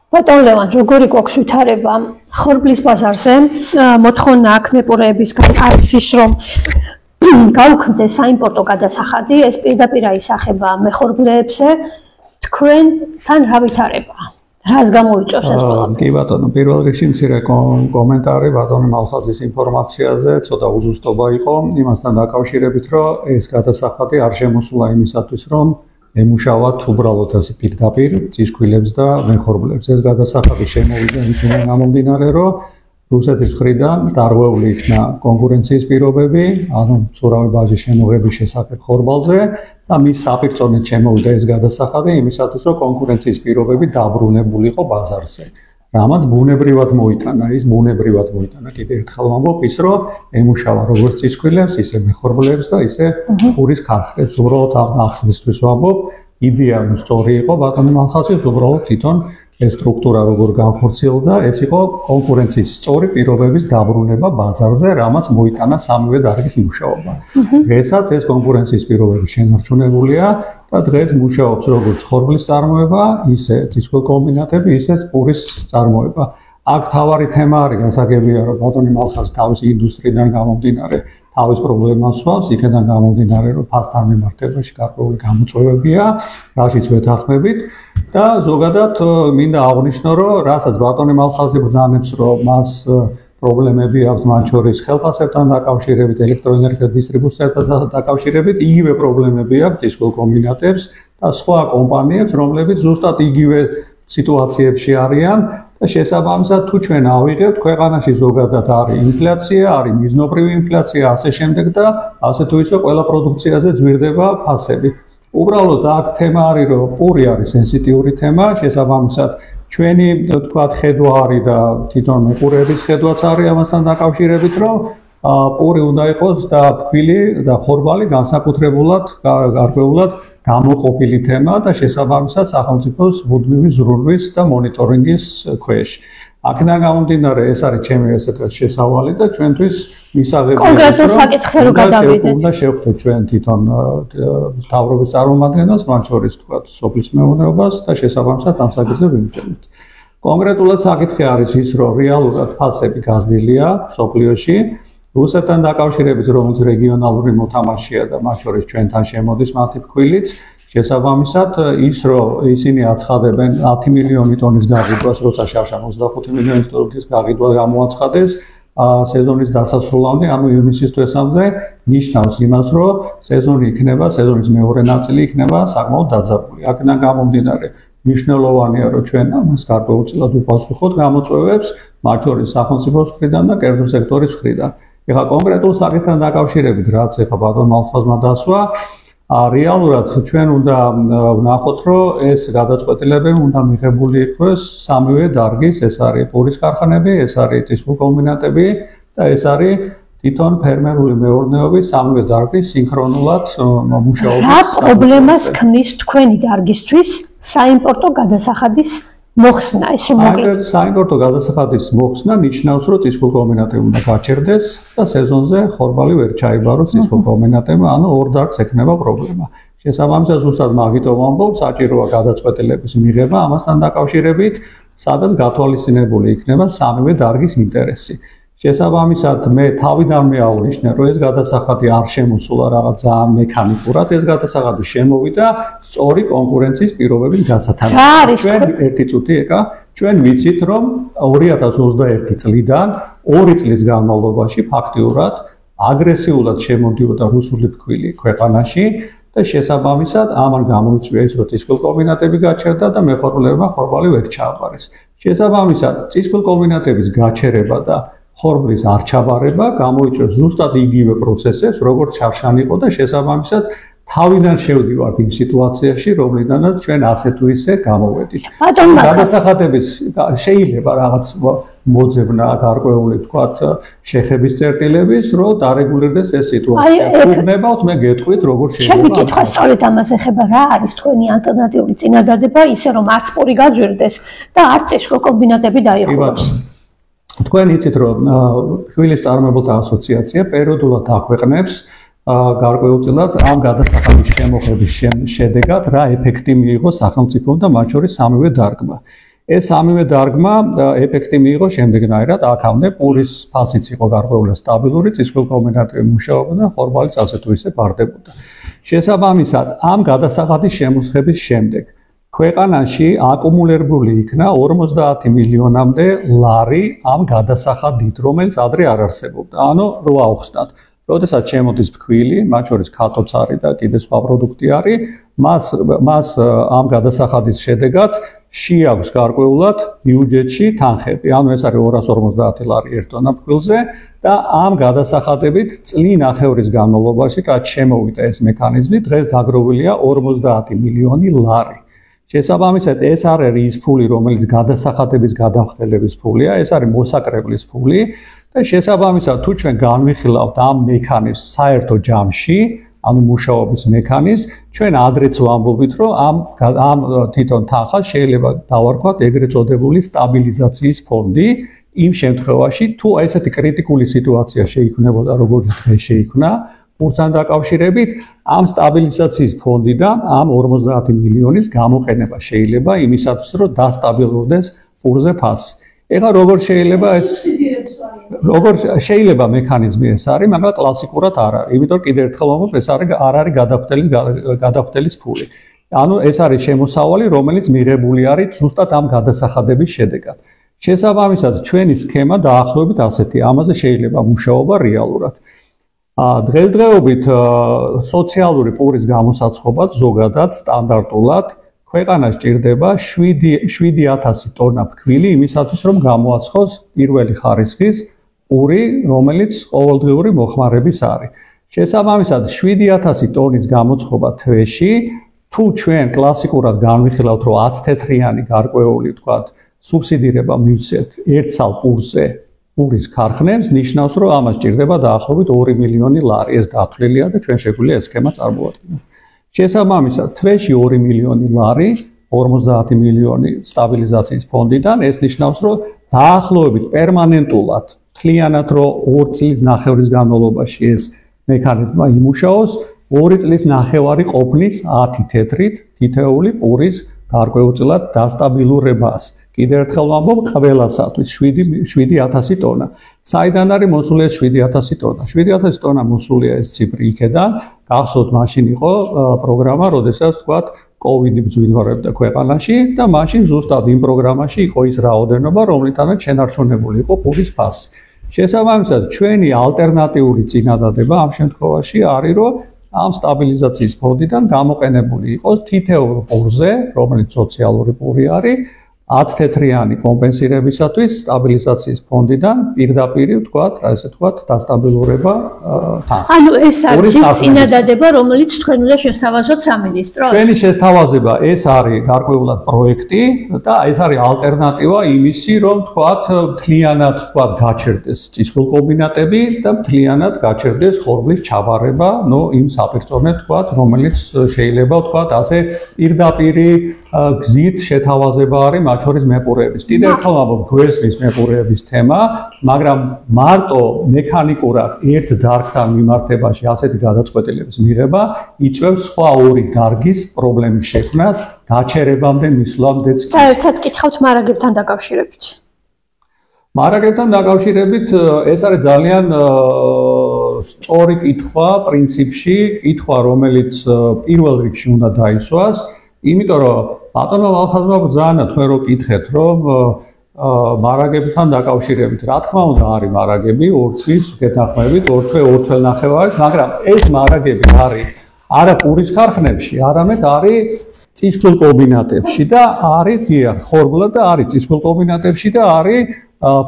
ბატონ ლევან, როგორი გვაქვს ვითარება ხორბლის ბაზარზე? მოთხოვნა აქ მეპორეებისგან არის ის, რომ გაუქმდეს საიმპორტო გადასახადი, ეს პირდაპირ აისახება მეხორბლეებზე. თქვენთან რა ვითარება? რას გამოიწვევს ეს ყველაფერი? კი ბატონო, პირველ რიგში მცირე კომენტარი ბატონი მალხაზის ინფორმაციაზე, ცოტა უზუსტობა იყო იმასთან დაკავშირებით, რომ ეს გადასახადი არ შემოსულა იმისათვის, რომ ემუშავათ უბრალოდ ასე პირდაპირ წისქვილებს და მეხორბლებს. ეს გადასახადი შემოვიდა იქიდან გამომდინარე, რომ რუსეთის მხრიდან დარღვეული იქნა კონკურენციის პირობები, ანუ მცურავი ბაზის შემოღების შესახებ ხორბალზე და მის საპირწონედ შემოვიდა ეს გადასახადი იმისათვის, რომ კონკურენციის პირობები დაბრუნებულიყო ბაზარზე. რამაც ბუნებრივად მოიტანა, ის ბუნებრივად მოიტანა. კიდევ ერთხელ ვამბობ ის, რომ ემუშავა როგორც წისქვილებს, ისე მეხორბლებს და ისე პურის ქარხნებს. უბრალოდ ახსნისთვის ვამბობ, იდეა სწორი იყო ბატონი მალხაზის, უბრალოდ თვითონ ეს სტრუქტურა როგორ განხორციელდა, ეს იყო კონკურენციის სწორი პირობების დაბრუნება ბაზარზე, რამაც მოიტანა სამივე დარგის მუშაობა. დღესაც ეს კონკურენციის პირობები შენარჩუნებულია და დღეს მუშაობს როგორც ხორბლის წარმოება, ისე წისქვილ კომბინატები, ისე პურის წარმოება. აქ თავარი თემა არის გასაგებია, რომ ბატონი მალხაზი თავისი ინდუსტრიიდან გამომდინარე თავის პრობლემას სვავს, იქიდან გამომდინარე, რომ ფასთან მიმართებაში გარკვეული გამოწვევებია, რაშიც ვეთანხმებით და ზოგადად მინდა აღვნიშნო, რომ რასაც ბატონი მალხაზი ბრძანებს, რომ მას პრობლემები აქვს მათ შორის ხელფასებთან დაკავშირებით, ელექტროენერგიის დისტრიბუციასთან დაკავშირებით, იგივე პრობლემები აქვს წისქვილ კომბინატებს და სხვა კომპანიებს, რომლებიც ზუსტად იგივე სიტუაციებში არიან და შესაბამისად თუ ჩვენ ავიღებთ, ქვეყანაში ზოგადად არის ინფლაცია, არის მიზნობრივი ინფლაცია, ასე შემდეგ და ასე თუ ისე ყველა პროდუქციაზე ძვირდება ფასები. უბრალოდ აქ თემა არის, რომ პური არის სენსიტიური თემა, შესაბამისად ჩვენი თქვათ ხედვა არის და თვითონ მეპურეების ხედვაც არის ამასთან დაკავშირებით, რომ პური უნდა იყოს და ფქვილი და ხორბალი განსაკუთრებულად გარკვეულად გამოყოფილი თემა და შესაბამისად სახელმწიფოს მუდმივი ზრუნვის და მონიტორინგის ქვეშ. აქედან გამომდინარე, ეს არის ჩემი ესე ვთქვათ შესავალი და ჩვენთვის მისაღებია კონკრეტულ საკითხზე რო გადავიდეთ. უნდა შევხვდეთ ჩვენ თვითონ მთავრობის წარმომადგენლებს, მათ შორის ვთქვათ სოფლის მეურნეობას და შესაბამისად ამ საკითხზე ვიმსჯელოთ. კონკრეტულად საკითხი არის ის, რომ რეალურად ფასები გაზრდილია სოფლიოში. რუსეთთან დაკავშირებით, რომელიც რეგიონალური მოთამაშეა და მათ შორის ჩვენთან შემოდის მათი ფქვილიც, შესაბამისად ის, რომ ისინი აცხადებენ 10 მილიონი ტონის გაღიდვას, როცა შარშა 25 მილიონი ტონის გაღიდვა გამოაცხადეს სეზონის დასასრულამდე, ანუ ივნისის თვესამდე, ნიშნავს იმას, რომ სეზონი იქნება, სეზონის მეორე ნაწილი იქნება საკმაოდ დაძაბული. აქედან გამომდინარე, მნიშვნელოვანია, რომ ჩვენ ამას გარკვეულწილად უპასუხოთ გამოწვევებს, მათ შორის სახელმწიფოს მხრიდან და კერძო სექტორის მხრიდან. ეხლა კონკრეტულ საკითხთან დაკავშირებით, რაც ეხლა ბატონ მალხაზმა დასვა, რეალურად ჩვენ უნდა ვნახოთ, რომ ეს გადაწყვეტილებები უნდა მიღებული იყოს სამივე დარგის, ეს არის პურის ქარხნები, ეს არის წისქვილ კომბინატები და ეს არის თვითონ ფერმერული მეურნეობის სამივე დარგის სინქრონულად მუშაობის. რა პრობლემას ქმნის თქვენი დარგისთვის საიმპორტო გადასახადის მოხსნა? ეს საიმპორტო გადასახადის მოხსნა ნიშნავს, რომ წისქვილ კომბინატები უნდა გაჩერდეს და სეზონზე ხორბალი ვერ ჩაიბაროს წისქვილ კომბინატებმა, ანუ ორ დარგს ექნება პრობლემა. შესაბამისად, ზუსტად მაგიტომ ვამბობ, საჭიროა გადაწყვეტილების მიღება ამასთან დაკავშირებით, სადაც გათვალისწინებული იქნება სამივე დარგის ინტერესი. შესაბამისად, მე თავიდანვე აღვნიშნე, რომ ეს გადასახადი არ შემოსულა რაღაც ძალიან მექანიკურად, ეს გადასახადი შემოვიდა სწორი კონკურენციის პირობების გასათანადებლად. ჩვენ ერთი წუთი ეკა, ჩვენ ვიცით, რომ 2021 წლიდან 2 წლის განმავლობაში ფაქტიურად აგრესიულად შემოდიოდა რუსული ფქვილი ქვეყანაში და შესაბამისად ამან გამოიწვია ის, რომ წისქვილ კომბინატები გაჩერდა და მეხორბლებმა ხორბალი ვერ ჩააბარეს. შესაბამისად, წისქვილ კომბინატების გაჩერება და ხორბლის არჩაბარება გამოიწვევს ზუსტად იგივე პროცესებს, როგორც შარშან იყო და შესაბამისად თავიდან შევდივართ იმ სიტუაციაში, რომლიდანაც ჩვენ ასე თუ ისე გამოვედით. გადასახადების შეიძლება რაღაც მოძებნა გარკვეული ვთქვათ შეხების წერტილების, რომ დარეგულირდეს ეს სიტუაცია. გუნებავთ, მე გეტყვით, როგორ შეიძლება. ჩემი კითხვა სწორედ ამას ეხება, რა არის თქვენი ალტერნატიული წინადადება, ისე რომ არც პური გაძვირდეს და არც წისქვილ კომბინატები დაიხუროს. თქვენ იცით, რომ ფქვილის წარმოებელთა ასოციაცია პერიოდულად აქვეყნებს გარკვეულწილად ამ გადასახადის შემოღების შედეგად რა ეფექტი მიიღო სახელმწიფომ და მათ შორის სამივე დარგმა. ეს სამივე დარგმა ეფექტი მიიღო შემდეგნაირად, აქამდე პურის ფასიც იყო გარკვეულად სტაბილური, წისქვილ-კომბინატური მუშაობა და ხორბალიც ასე თუ ისე ბარდებოდა. შესაბამისად, ამ გადასახადის შემოსხების შემდეგ ქვეყანაში აკუმულირებული იქნა 50 მილიონამდე ლარი ამ გადასახადით, რომელიც ადრე არ არსებობდა. ანუ რო ავხსნათ, როდესაც შემოდის ფქვილი, მათ შორის ქათოც არის და კიდე სხვა პროდუქტი არის, მას ამ გადასახადის შედეგად შეაქვს გარკვეულად ბიუჯეტში თანხები. ანუ ეს არის 250 ლარი ერთ ტონა ფქვილზე და ამ გადასახადებით წლინ ახევრის განმავლობაში, რაც შემოვიდა ეს მექანიზმი, დღეს დაგროვილია 50 მილიონი ლარი. შესაბამისად, ეს არ არის ის ფული, რომელიც გადასახადების გადახდელების ფულია, ეს არის მოსაკრებლის ფული და შესაბამისად, თუ ჩვენ განვიხილავთ ამ მექანიზმს საერთო ჯამში, ანუ მუშაობის მექანიზმს, ჩვენ ადრეც ვამბობთ, რომ ამ თვითონ თანხას შეიძლება დავარქვათ ეგრეთ წოდებული სტაბილიზაციის ფონდი, იმ შემთხვევაში, თუ ესეთი კრიტიკული სიტუაცია შეიქმნებოდა, როგორც დღეს შეიქმნა, პურთან დაკავშირებით, ამ სტაბილიზაციის ფონდიდან ამ 50 მილიონის გამოყენება შეიძლება იმისათვის, რომ დასტაბილურდეს პურზე ფასი. ეხლა როგორ შეიძლება მექანიზმი ეს არის, მაგრამ კლასიკურად არ არის. იმიტომ კიდევ ერთხელ ვამბობ, ეს არ არის გადახდელის ფული. ანუ ეს არის შემოსავალი, რომელიც მიღებული არის ზუსტად ამ გადასახადების შედეგად. შესაბამისად, ჩვენი სქემა დაახლოებით ასეთი, ამაზე შეიძლება მუშაობა რეალურად. დღესდღეობით სოციალური პურის გამოსაცხობად ზოგადად სტანდარტულად ქვეყანას ჭირდება 7000 ტონა ფქვილი იმისათვის, რომ გამოაცხოს პირველი ხარისხის პური, რომელიც ყოველდღიური მოხმარების არის. შესაბამისად, 7000 ტონის გამოცხობა თვეში, თუ ჩვენ კლასიკურად განვიხილავთ, რომ 10 თეთრიანი გარკვეული, თქვათ, სუბსიდირება მივცეთ ერთსალ პურზე პურის ქარხნებს, ნიშნავს, რომ ამას ჭირდება დაახლოებით 2 მილიონი ლარი. ეს დათვლილია და ჩვენ შეგვიძლია ეს სქემა წარმოადგინოთ. შესაბამისად, თვეში 2 მილიონი ლარი, 50 მილიონი სტაბილიზაციის ფონდიდან, ეს ნიშნავს, რომ დაახლოებით პერმანენტულად, მთლიანად რომ 2 წლის ნახევრის განმავლობაში ეს მექანიზმი იმუშაოს, 2 წლის ნახევარი ყოფნის 10 თეთრით თითეული პურის გარკვეულწილად დასტაბილურებას. კიდევ ერთხელ ვამბობ, ყველასათვის 7000 ტონა. საიდან არის მოსული ეს 7000 ტონა? 7000 ტონა მოსულია ეს ციფრი იქედან. გახსოვთ, მაშინ იყო პროგრამა, როდესაც თქვათ, კოვიდი ბრძვინვარებდა ქვეყანაში და მაშინ ზუსტად იმ პროგრამაში იყო ის რაოდენობა, რომლითანაც შენარჩუნებული იყო პურის ფასი. შესაბამისად, ჩვენი ალტერნატიული წინადადება ამ შემთხვევაში არის, რომ ამ სტაბილიზაციის ფონდიდან გამოყენებული იყოს თითოეულ პურზე, რომელიც სოციალური პური არის, 10 თეთრიანი კომპენსირებისათვის სტაბილიზაციის ფონდიდან პირდაპირ ვთქვათ, ასე ვთქვათ, დასტაბილურება თანხა. ანუ ეს არის ის წინადადება, რომელიც თქვენ უნდა შესთავაზოთ სამინისტროს? ჩვენი შესთავაზება ეს არის გარკვეულად პროექტი და ეს არის ალტერნატივა იმისი, რომ ვთქვათ, მთლიანად ვთქვათ, გაჩერდეს წისქვილ-კომბინატები და მთლიანად გაჩერდეს ხორბლის ჩაბარება, იმ საპირწონედ ვთქვათ, რომელიც შეიძლება ვთქვათ, ასე პირდაპირ გზით შეთავაზება არის მათ შორის მეპურეების. კიდევ ერთხელ ვამბობ, გვესმის მეპურეების თემა, მაგრამ მარტო მექანიკურად ერთ დარგთან მიმართებაში ასეთი გადაწყვეტილების მიღება იწვევს სხვა ორი დარგის პრობლემის შექმნას, გაჩერებამდე მისვლამდეც. საერთოდ კითხავთ მარაგებთან დაკავშირებით. მარაგებთან დაკავშირებით ეს არის ძალიან სწორი კითხვა, პრინციპში, კითხვა, რომელიც პირველ რიგში უნდა დაისვას. იმიტომ რომ ბატონო ალხაზმა ბრძანა თქვენ რო კითხეთ რომ მარაგებთან დაკავშირებით რა თქმა უნდა არის მარაგები 2 წლის გეთანხმებით 2 თვე 2 თველნახევარის მაგრამ ეს მარაგები არის არა პურის ქარხნებში არამედ არის წისქვილ-კომბინატებში და არის ხორბლა და არის წისქვილ-კომბინატებში და არის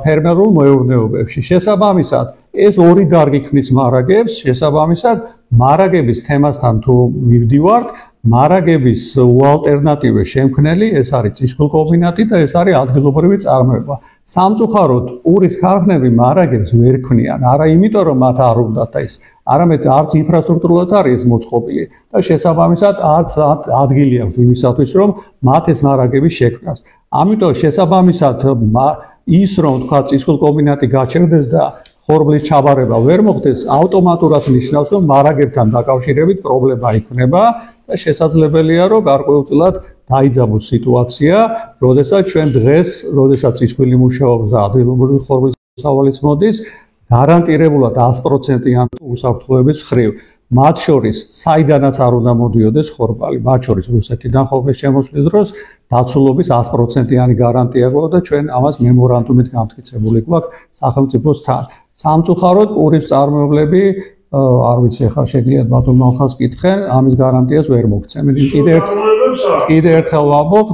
ფერმერულ მეურნეობებში შესაბამისად ეს ორი დარგი ქმნის მარაგებს შესაბამისად მარაგების თემასთან თუ მივდივართ მარაგების უალტერნატივე შემქმნელი ეს არის წისქვილ-კომბინატი და ეს არის ადგილობრივი წარმოება. სამწუხაროდ პურის ქარხნები მარაგებს ვერ ქმნიან, არა იმიტომ რომ მათ არ უნდათ ეს, არამედ არც ინფრასტრუქტურულად არის ეს მოწყობილი და შესაბამისად არც ადგილი აქვს იმისათვის რომ მათ ეს მარაგები შექმნას. ამიტომ შესაბამისად ის რომ თქვა წისქვილ-კომბინატი გაჩერდეს და ხორბლის ჩაბარება ვერ მოხდეს, ავტომატურად ნიშნავს, რომ მარაგებთან დაკავშირებით პრობლემა იქნება და შესაძლებელია, რომ გარკვეულწილად დაიძაბოს სიტუაცია, როდესაც ჩვენ დღეს, როდესაც წისქვილი მუშაობს და ადგილობრივი ხორბლის სავალიც მოდის, გარანტირებულად 100%-იან უსაფრთხოების მხრივ. მათ შორის, საიდანაც არ უნდა მოდიოდეს ხორბალი, მათ შორის რუსეთიდან ხორბლის შემოსვლის დროს დაცულობის 100%-იანი გარანტია გვაქვს და ჩვენ ამას მემორანდუმით გამტკიცებული გვაქვს სახელმწიფოსთან. სამწუხაროდ პურის წარმოებლები, არ ვიცი ახლა შეგიძლიათ ბატონმა ხალხს კითხენ, ამის გარანტიას ვერ მოგცემენ. კიდევ ერთხელ ვამბობ,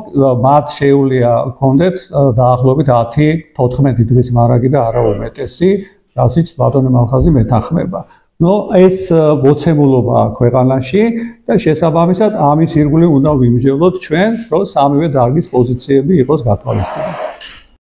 მათ შეუძლია ჰქონდეთ დაახლოებით 10-14 დღის მარაგი და არა უმეტესი, რასიც ბატონი მალხაზი მეთანხმება. ეს მოცემულობაა ქვეყანაში და შესაბამისად ამის ირგვლივ უნდა ვიმსჯელოთ ჩვენ, რომ სამივე დარგის პოზიციები იყოს გათვალისწინებული.